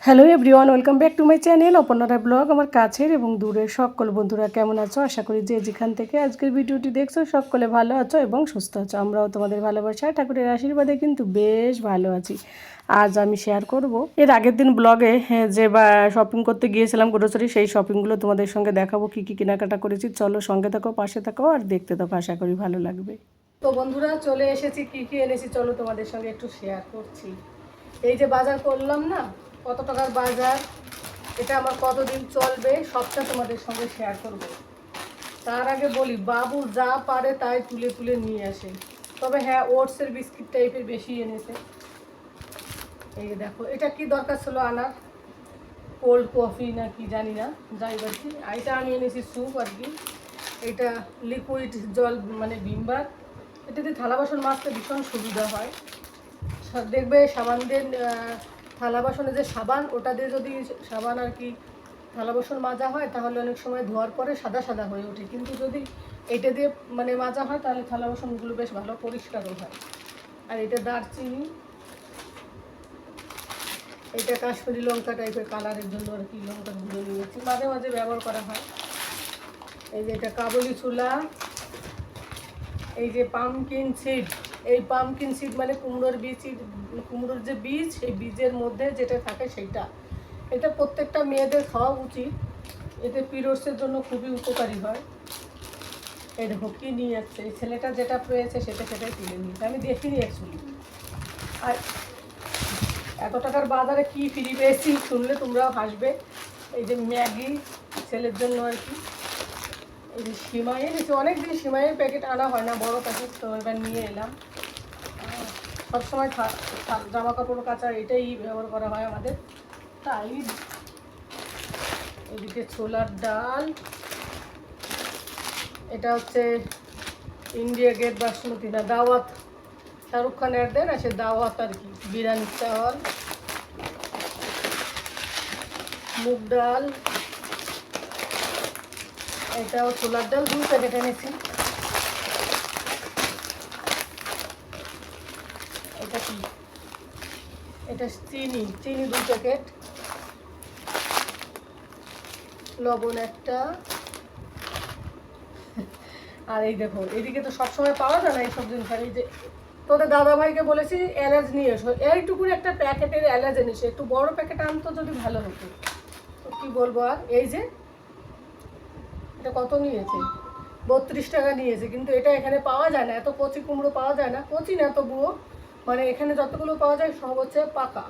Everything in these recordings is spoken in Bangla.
Hello everyone, welcome back to my channel অপর্ণারা ব্লগ। আমার কাছের এবং দূরের সকল বন্ধুরা কেমন আছো? আশা করি যে যেখান থেকে আজকের ভিডিওটি দেখছো সকলে ভালো আছো এবং সুস্থ আছো। আমরাও তোমাদের ভালোবাসায় ঠাকুরের আশীর্বাদে কিন্তু বেশ ভালো আছি। আজ আমি শেয়ার করব এর আগের দিন ব্লগে যে শপিং করতে গিয়েছিলাম গ্রোসারি, সেই শপিংগুলো তোমাদের সঙ্গে দেখাবো কী কী কেনাকাটা করেছি। চলো সঙ্গে থাকো, পাশে থাকো আর দেখতে থাকো, আশা করি ভালো লাগবে। তো বন্ধুরা চলে এসেছি, কী কী এনেছি চলো তোমাদের সঙ্গে একটু শেয়ার করছি। এই যে বাজার করলাম না, কত টাকার বাজার, এটা আমার কতদিন চলবে সবটা তোমাদের সঙ্গে শেয়ার করব। তার আগে বলি, বাবু যা পারে তাই তুলে তুলে নিয়ে আসে। তবে হ্যাঁ, ওটসের বিস্কিট টাইপের বেশি এনেছে। এই দেখো, এটা কি দরকার ছিল আনার, কোল্ড কফি না কি জানি না, যাই বলছি। এটা আমি এনেছি স্যুপ আর কি। এটা লিকুইড জল মানে ভিমবার, এটাতে থালা বাসন মাজতে ভীষণ সুবিধা হয়। দেখবে সাবান দিয়ে থালা বাসনে যে সাবান, ওটা দিয়ে যদি সাবান আর কি থালা বাসন মাজা হয় তাহলে অনেক সময় ধোয়ার পরে সাদা সাদা হয়ে ওঠে, কিন্তু যদি এটা দিয়ে মানে মাজা হয় তাহলে থালা বাসনগুলো বেশ ভালো পরিষ্কারও হয়। আর এটা দারচিনি, এটা কাশ্মীরি লঙ্কা টাইপের কালারের জন্য আর কি লঙ্কা গুঁড়ো নিয়েছি, মাঝে মাঝে ব্যবহার করা হয়। এই যে এটা কাবুলি ছোলা, এই যে পামকিন সিড, এই পামকিন সিড মানে কুমড়োর বীজ, কুমড়োর যে বীজ, সেই বীজের মধ্যে যেটা থাকে সেইটা। এটা প্রত্যেকটা মেয়েদের খাওয়া উচিত, এতে পিরিয়ডসের জন্য খুবই উপকারী হয়। এই দেখো কী নিয়ে যাচ্ছে, এই ছেলেটা যেটা পেয়েছে সেটাই তুলে নিয়েছে, আমি দেখিনি অ্যাকচুয়ালি। আর এত টাকার বাজারে কি ফ্রি পেয়েছি শুনলে তোমরাও হাসবে। এই যে ম্যাগি ছেলের জন্য আর কি। এই যে সিমাই এনেছি, অনেক দিন সিমাইয়ের প্যাকেট আনা হয় না, বড় প্যাকেট, তো এবার নিয়ে এলাম। সবসময় জামা কাপড় কাচা এটাই ব্যবহার করা হয় আমাদের, তাই। এদিকে ছোলার ডাল, এটা হচ্ছে ইন্ডিয়া গেট বাসমতি না দাওয়াত, শাহরুখ খান অ্যাড দেয় না, সে দাওয়াত আর কি, বিরিয়ানির চাল। মুগ ডাল, এটাও ছোলার ডাল, 2 প্যাকেট এনেছি। এটা কি, এটা চিনি 2 প্যাকেট, লবণ একটা। আর এই দেখো, এদিকে তো সবসময় পাওয়া যায় না এইসব জিনিস। আর এই যে তোদের দাদাভাইকে বলেছি এলাচ নিয়ে এসো, এইটুকুর একটা প্যাকেটের এলাচ এনেছে, একটু বড় প্যাকেট আনতো যদি ভালো হতো। তো কী বলবো আর, এই যে এটা কত নিয়েছে, 32 টাকা নিয়েছে, কিন্তু এটা এখানে পাওয়া যায় না, এত কচি কুমড়ো পাওয়া যায় না, কচি না তবুও মানে এখানে যতগুলো পাওয়া যায় সব হচ্ছে পাকা।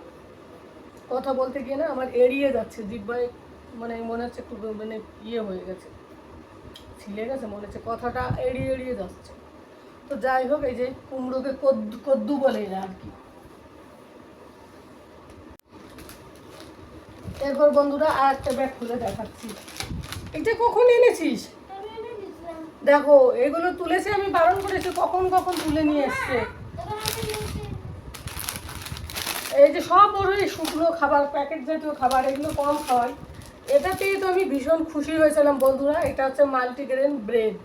কথা বলতে গিয়ে না আমার এড়িয়ে যাচ্ছে জিহ্বায়, মানে মনে হচ্ছে একটু মানে ইয়ে হয়ে গেছে, ছিলে গেছে মনে হচ্ছে, কথাটা এড়িয়ে এড়িয়ে যাচ্ছে। তো যাই হোক, এই যে কুমড়োকে কদ্দু কদ্দু বলে এরা আর কি। এরপর বন্ধুরা আর একটা ব্যাগ খুলে দেখাচ্ছি। এটা কখন এনেছিস? দেখো এগুলো তুলেছে, আমি বারণ করেছি, কখন কখন তুলে নিয়ে এসছে। এই যে সব ওর এই শুকনো খাবার, প্যাকেট জাতীয় খাবার, এগুলো কম খাওয়াই। এটাতেই তো আমি ভীষণ খুশি হয়েছিলাম বন্ধুরা। এটা হচ্ছে মাল্টিগ্রেন ব্রেড,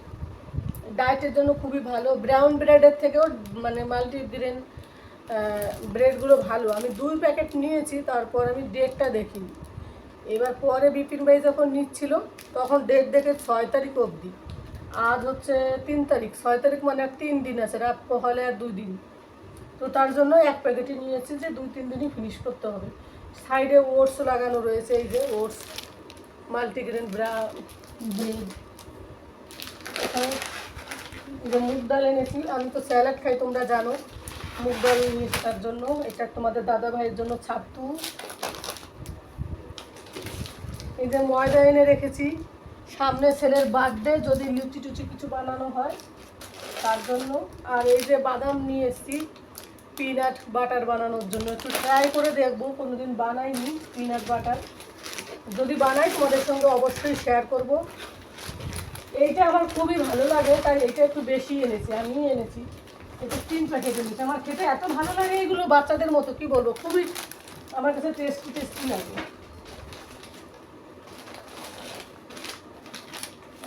ডায়েটের জন্য খুবই ভালো। ব্রাউন ব্রেডের থেকেও মানে মাল্টিগ্রেন ব্রেডগুলো ভালো। আমি 2 প্যাকেট নিয়েছি, তারপর আমি ডেটটা দেখিনি। এবার পরে বিপিন ভাই যখন নিচ্ছিল তখন ডেট দেখে 6 তারিখ অবধি, আজ হচ্ছে 3 তারিখ, 6 তারিখ মানে আর 3 দিন আছে, রাত হলে আর 2 দিন। তো তার জন্য 1 প্যাকেটই নিয়েছি, যে 2-3 দিনই ফিনিশ করতে হবে। সাইডে ওটস লাগানো রয়েছে, এই যে ওটস মাল্টিগ্রেন ব্রেড। এই যে মুগ ডাল এনেছি, আমি তো স্যালাড খাই তোমরা জানো, মুগ ডাল নিয়েছি তার জন্য। এটা তোমাদের দাদা ভাইয়ের জন্য ছাতু। এই যে ময়দা এনে রেখেছি, সামনে ছেলের বার্থডে, যদি লুচি টুচি কিছু বানানো হয় তার জন্য। আর এই যে বাদাম নিয়ে এসেছি পিনাট বাটার বানানোর জন্য, একটু ট্রাই করে দেখবো, কোনোদিন বানাইনি পিনাট বাটার, যদি বানাই তোমাদের সঙ্গে অবশ্যই শেয়ার করব। এইটা আমার খুবই ভালো লাগে, তাই এটা একটু বেশি এনেছি, আমি এনেছি এটা 3 প্যাকেট এনেছি। আমার খেতে এত ভালো লাগে এগুলো, বাচ্চাদের মতো, কি বলবো, খুবই আমার কাছে টেস্টি টেস্টি লাগে।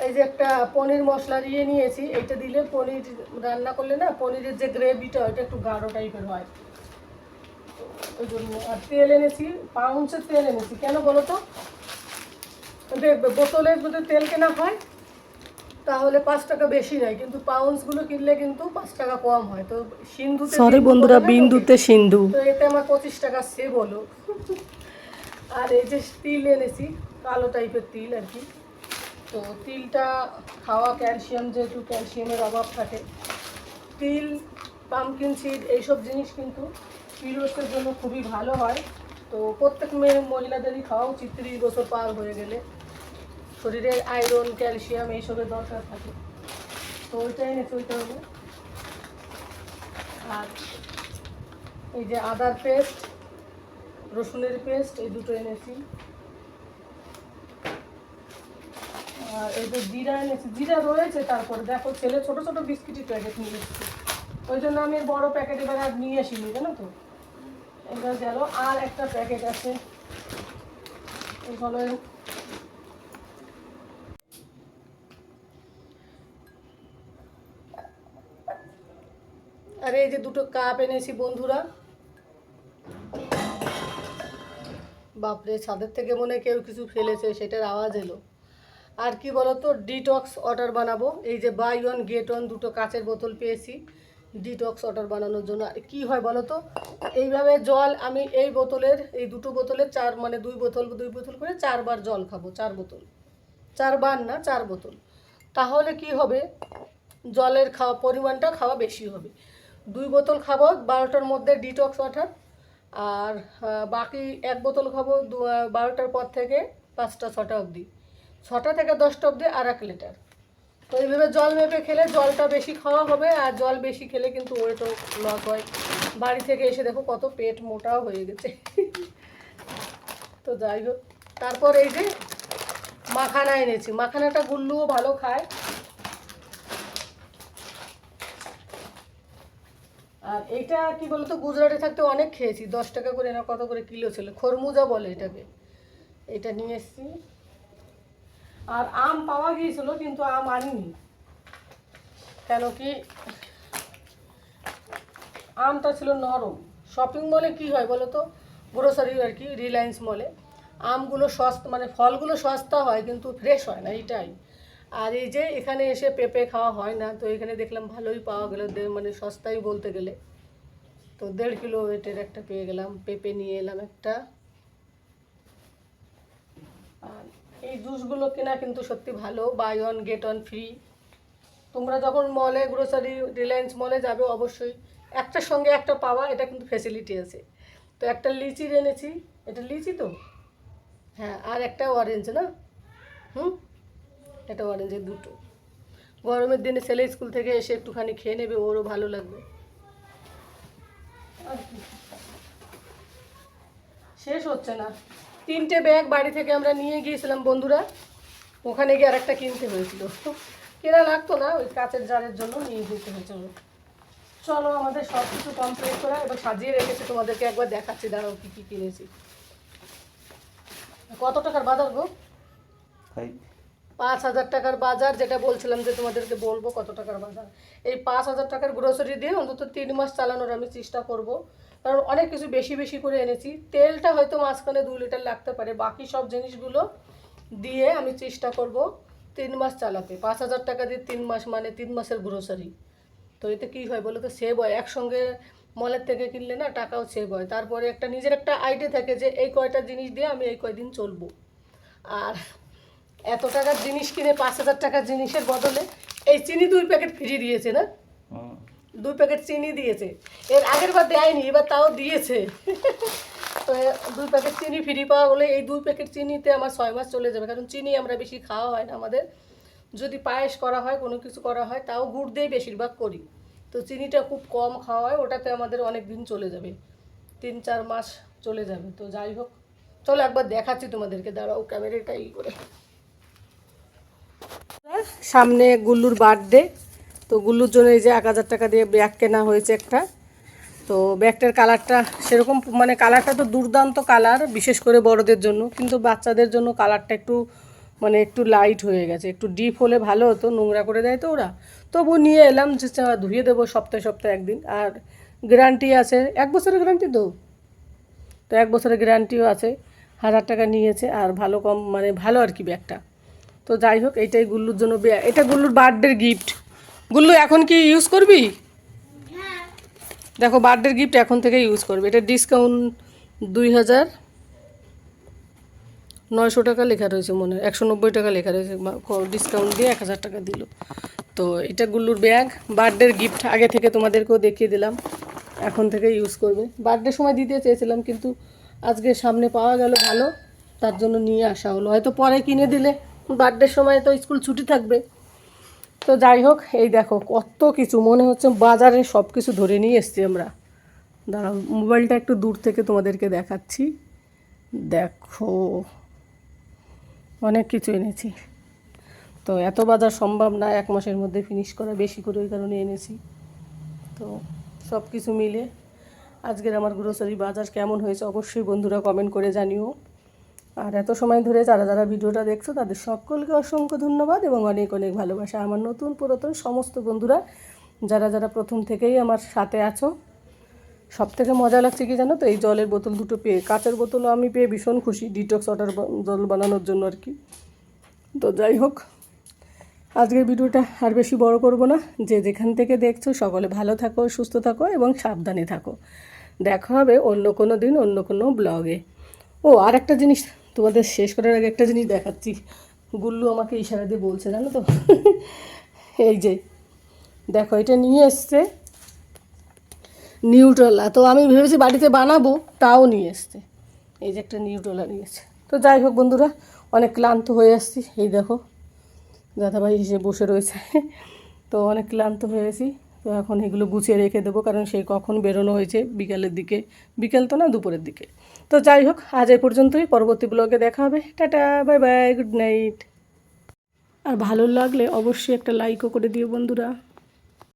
এই যে একটা পনির মশলা দিয়ে নিয়েছি, এইটা দিলে পনির রান্না করলে না, পনিরের যে গ্রেভিটা ওইটা একটু গাঢ় টাইপের হয়। ওই জন্য। আর তেল এনেছি, পাউন্ডসের তেল এনেছি। কেন বলো তো, বোতলের মধ্যে তেল কেনা হয় তাহলে 5 টাকা বেশি নেয়, কিন্তু পাউন্ডসগুলো কিনলে কিন্তু 5 টাকা কম হয়। তো সিন্ধুতে, সরি বন্ধুরা, বিন্দুতে সিন্ধু, তো এতে আমার 25 টাকা সেভ হলো। আর এই যে তিল এনেছি, কালো টাইপের তিল আর কি। তো তিলটা খাওয়া ক্যালসিয়াম, যেহেতু ক্যালসিয়ামের অভাব থাকে, তিল, পামকিন সিড এইসব জিনিস কিন্তু পিরিয়ডসের জন্য খুবই ভালো হয়। তো প্রত্যেক মহিলাদেরই খাওয়া উচিত 30 বছর পার হয়ে গেলে। শরীরে আয়রন, ক্যালসিয়াম এইসবের দরকার থাকে। তো ওইটাই এনেছি, ওইটা হলো। আর এই যে আদার পেস্ট, রসুনের পেস্ট, এই দুটো এনেছি। আর এই যে জিরা এনেছি, জিরা রয়েছে। তারপরে দেখো, ছেলে ছোট ছোট বিস্কিটের প্যাকেট নিয়ে এসেছি, ওই জন্য আমি বড় প্যাকেট এবার আর নিয়ে আসিনি, জানো তো। এবার গেল। আর একটা প্যাকেট আছে, হলো। আর এই যে দুটো কাপ এনেছি বন্ধুরা। বাপরে, ছাদের থেকে মনে হয় কেউ কিছু ফেলেছে, সেটার আওয়াজ এলো। আর কি বলতো, ডিটক্স ওয়াটার বানাবো। এই যে বাই ওয়ান গেট ওয়ান, দুটো কাচের বোতল পেয়েছি ডিটক্স ওয়াটার বানানোর জন্য। আর কি হয় বলো তো, এইভাবে জল আমি এই বোতলের, এই দুটো বোতলের মানে দুই বোতল করে 4 বার জল খাবো। 4 বোতল, 4 বার না, 4 বোতল। তাহলে কি হবে, জলের পরিমাণটা খাওয়া বেশি হবে। 2 বোতল খাবো 12টার মধ্যে ডিটক্স ওয়াটার, আর বাকি 1 বোতল খাবো 12টার পর থেকে 5টা 6টা অবধি, 6টা থেকে 10টা অবধি আর 1 লিটার। তো এইভাবে জল মেপে খেলে জলটা বেশি খাওয়া হবে। আর জল বেশি খেলে কিন্তু ওয়েটও লস হয়। বাড়ি থেকে এসে দেখো কত পেট মোটাও হয়ে গেছে। তো যাই হোক, তারপর এই যে মাখানা এনেছি। মাখানাটা গুল্লুও ভালো খায়। আর এইটা কি বলতো, গুজরাটে থাকতে অনেক খেয়েছি, 10 টাকা করে না কত করে কিলো ছিল, খরমুজা বলে এটাকে। এটা নিয়ে এসেছি। আর আম পাওয়া গিয়েছিল, কিন্তু আম আনিনি। কেন কি, আমটা ছিল নরম। শপিং মলে কি হয় বলো তো, গ্রোসারি আর কি, রিলায়েন্স মলে আমগুলো সস্তা, মানে ফলগুলো সস্তা হয় কিন্তু ফ্রেশ হয় না, এইটাই। আর এই যে এখানে এসে পেঁপে খাওয়া হয় না, তো এখানে দেখলাম ভালোই পাওয়া গেল, মানে সস্তাই বলতে গেলে। তো 1.5 কিলো ওয়েটের একটা পেয়ে গেলাম, পেঁপে নিয়ে এলাম একটা। আর এই জুসগুলো কেনা কিন্তু সত্যি ভালো, buy one get one free. তোমরা যখন মলে, গ্রোসারি, রিলায়েন্স মলে যাবে, অবশ্যই একটার সঙ্গে একটা পাওয়া, এটা কিন্তু ফ্যাসিলিটি আছে। তো একটা লিচির এনেছি, এটা লিচি তো, হ্যাঁ। আর একটা অরেঞ্জ না, এটা অরেঞ্জের দুটো। গরমের দিনে ছেলে স্কুল থেকে এসে একটুখানি খেয়ে নেবে, ওরও ভালো লাগবে। আর কি, শেষ হচ্ছে না। 3টে ব্যাগ বাড়ি থেকে আমরা নিয়ে গিয়েছিলাম বন্ধুরা, ওখানে গিয়ে আর একটা কিনতে হয়েছিল। কেনা লাগতো না, ওই কাচের জারের জন্য নিয়ে যেতে হয়েছিল। চলো, আমাদের সব কিছু কমপ্লিট করা, এবার সাজিয়ে রেখেছি, তোমাদেরকে একবার দেখাচ্ছি, দাঁড়াও কী কী কিনেছি। কত টাকার বাজার গো? 5,000 টাকার বাজার, যেটা বলছিলাম যে তোমাদেরকে বলবো কত টাকার বাজার। এই 5,000 টাকার গ্রোসারি দিয়ে অন্তত 3 মাস চালানোর আমি চেষ্টা করব, কারণ অনেক কিছু বেশি বেশি করে এনেছি। তেলটা হয়তো মাঝখানে 2 লিটার লাগতে পারে, বাকি সব জিনিসগুলো দিয়ে আমি চেষ্টা করব 3 মাস চালাতে। 5,000 টাকা দিয়ে 3 মাস, মানে 3 মাসের গ্রোসারি। তো এতে কী হয় বলো তো, সেভ হয়। একসঙ্গে মলের থেকে কিনলে না টাকাও সেভ হয়। তারপরে একটা নিজের একটা আইডিয়া থাকে যে এই কয়টা জিনিস দিয়ে আমি এই কয়দিন চলবো। আর এত টাকার জিনিস কিনে 5,000 টাকার জিনিসের বদলে এই চিনি 2 প্যাকেট ফ্রি দিয়েছে না, 2 প্যাকেট চিনি দিয়েছে। এর আগের বার দেয়নি, এবার তাও দিয়েছে। তো 2 প্যাকেট চিনি ফ্রি পাওয়া গেলে এই 2 প্যাকেট চিনিতে আমার 6 মাস চলে যাবে। কারণ চিনি আমরা বেশি খাওয়া হয় না আমাদের, যদি পায়েস করা হয়, কোনো কিছু করা হয়, তাও গুড় দিয়েই বেশিরভাগ করি। তো চিনিটা খুব কম খাওয়া হয়, ওটাতে আমাদের অনেক দিন চলে যাবে, 3-4 মাস চলে যাবে। তো যাই হোক, চলো একবার দেখাচ্ছি তোমাদেরকে, দাঁড়াও ক্যামেরাটা ই করে। সামনে গুল্লুর বার্থডে, তো গুল্লুর জন্য এই যে 1,000 টাকা দিয়ে ব্যাগ কেনা হয়েছে একটা। তো ব্যাগটার কালারটা সেরকম, মানে কালারটা তো দুর্দান্ত কালার, বিশেষ করে বড়দের জন্য, কিন্তু বাচ্চাদের জন্য কালারটা একটু, মানে একটু লাইট হয়ে গেছে। একটু ডিপ হলে ভালো হতো, নোংরা করে দেয় তো ওরা। তবু নিয়ে এলাম যে ধুয়ে দেবো সপ্তাহে সপ্তাহে একদিন। আর গ্যারান্টি আছে, 1 বছরের গ্যারান্টি তো, তো 1 বছরের গ্যারান্টিও আছে। 1000 টাকা নিয়েছে, আর ভালো কম মানে ভালো আর কি ব্যাগটা। তো যাই হোক, এইটাই গুল্লুর জন্য ব্যাগ। এটা গুল্লুর বার্থডের গিফট। গুল্লু এখন কি ইউজ করবি? দেখো, বার্থডের গিফট এখন থেকে ইউজ করবে। এটা ডিসকাউন্ট 2900 টাকা লেখা রয়েছে, মনে হয় 190 টাকা লেখা রয়েছে, ডিসকাউন্ট দিয়ে 1000 টাকা দিল। তো এটা গুল্লুর ব্যাগ, বার্থডের গিফট। আগে থেকে তোমাদেরকেও দেখিয়ে দিলাম, এখন থেকে ইউজ করবে। বার্থডের সময় দিতে চেয়েছিলাম, কিন্তু আজকে সামনে পাওয়া গেল ভালো, তার জন্য নিয়ে আসা হলো। হয়তো পরে কিনে দিলে বার্থডের সময় তো স্কুল ছুটি থাকবে। তো যাই হোক, এই দেখো কত কিছু, মনে হচ্ছে বাজারে সব কিছু ধরে নিয়ে এসছি আমরা। দাঁড়াও, মোবাইলটা একটু দূর থেকে তোমাদেরকে দেখাচ্ছি। দেখো, অনেক কিছু এনেছি। তো এত বাজার সম্ভব না 1 মাসের মধ্যে ফিনিশ করা, বেশি করে ওই কারণে এনেছি। তো সব কিছু মিলে আজকের আমার গ্রোসারি বাজার কেমন হয়েছে অবশ্যই বন্ধুরা কমেন্ট করে জানিও। আর এত সময় ধরে যারা যারা ভিডিওটা দেখছো তাদের সকলকে অসংখ্য ধন্যবাদ এবং অনেক অনেক ভালোবাসা। আমার নতুন পুরাতন সমস্ত বন্ধুরা যারা যারা প্রথম থেকেই আমার সাথে আছো, সব থেকে মজা লাগছে কি জানো তো, এই জলের বোতল দুটো পেয়ে। কাঁচের বোতলও আমি পেয়ে ভীষণ খুশি, ডিটক্স ওয়াটার জল বানানোর জন্য আর কি। তো যাই হোক, আজকের ভিডিওটা আর বেশি বড় করব না। যে যেখান থেকে দেখছো সকলে ভালো থাকো, সুস্থ থাকো এবং সাবধানে থাকো। দেখা হবে অন্য কোনো দিন অন্য কোনো ব্লগে। ও, আর একটা জিনিস তোমাদের শেষ করার আগে একটা জিনিস দেখাচ্ছি। গুল্লু আমাকে ইশারা দিয়ে বলছে জানো তো, এই যে দেখো, এটা নিয়ে এসছে নিউট্রেলা। তো আমি ভেবেছি বাড়িতে বানাবো, তাও নিয়ে এসছে। এই যে একটা নিউট্রেলা নিয়েছে। তো যাই হোক বন্ধুরা, অনেক ক্লান্ত হয়ে আসছি। এই দেখো দাদাভাই এসে বসে রয়েছে। তো অনেক ক্লান্ত হয়েছি। তো এখন এগুলো গুছিয়ে রেখে দেবো, কারণ সেই কখন বেরোনো হয়েছে, বিকালের দিকে। বিকেল তো না, দুপুরের দিকে। তো যাই হোক, আজ এই পর্যন্তই। পরবর্তী ব্লগে দেখা হবে। Tata, bye bye, good night. আর ভালো লাগলে অবশ্যই একটা লাইকও করে দিও বন্ধুরা।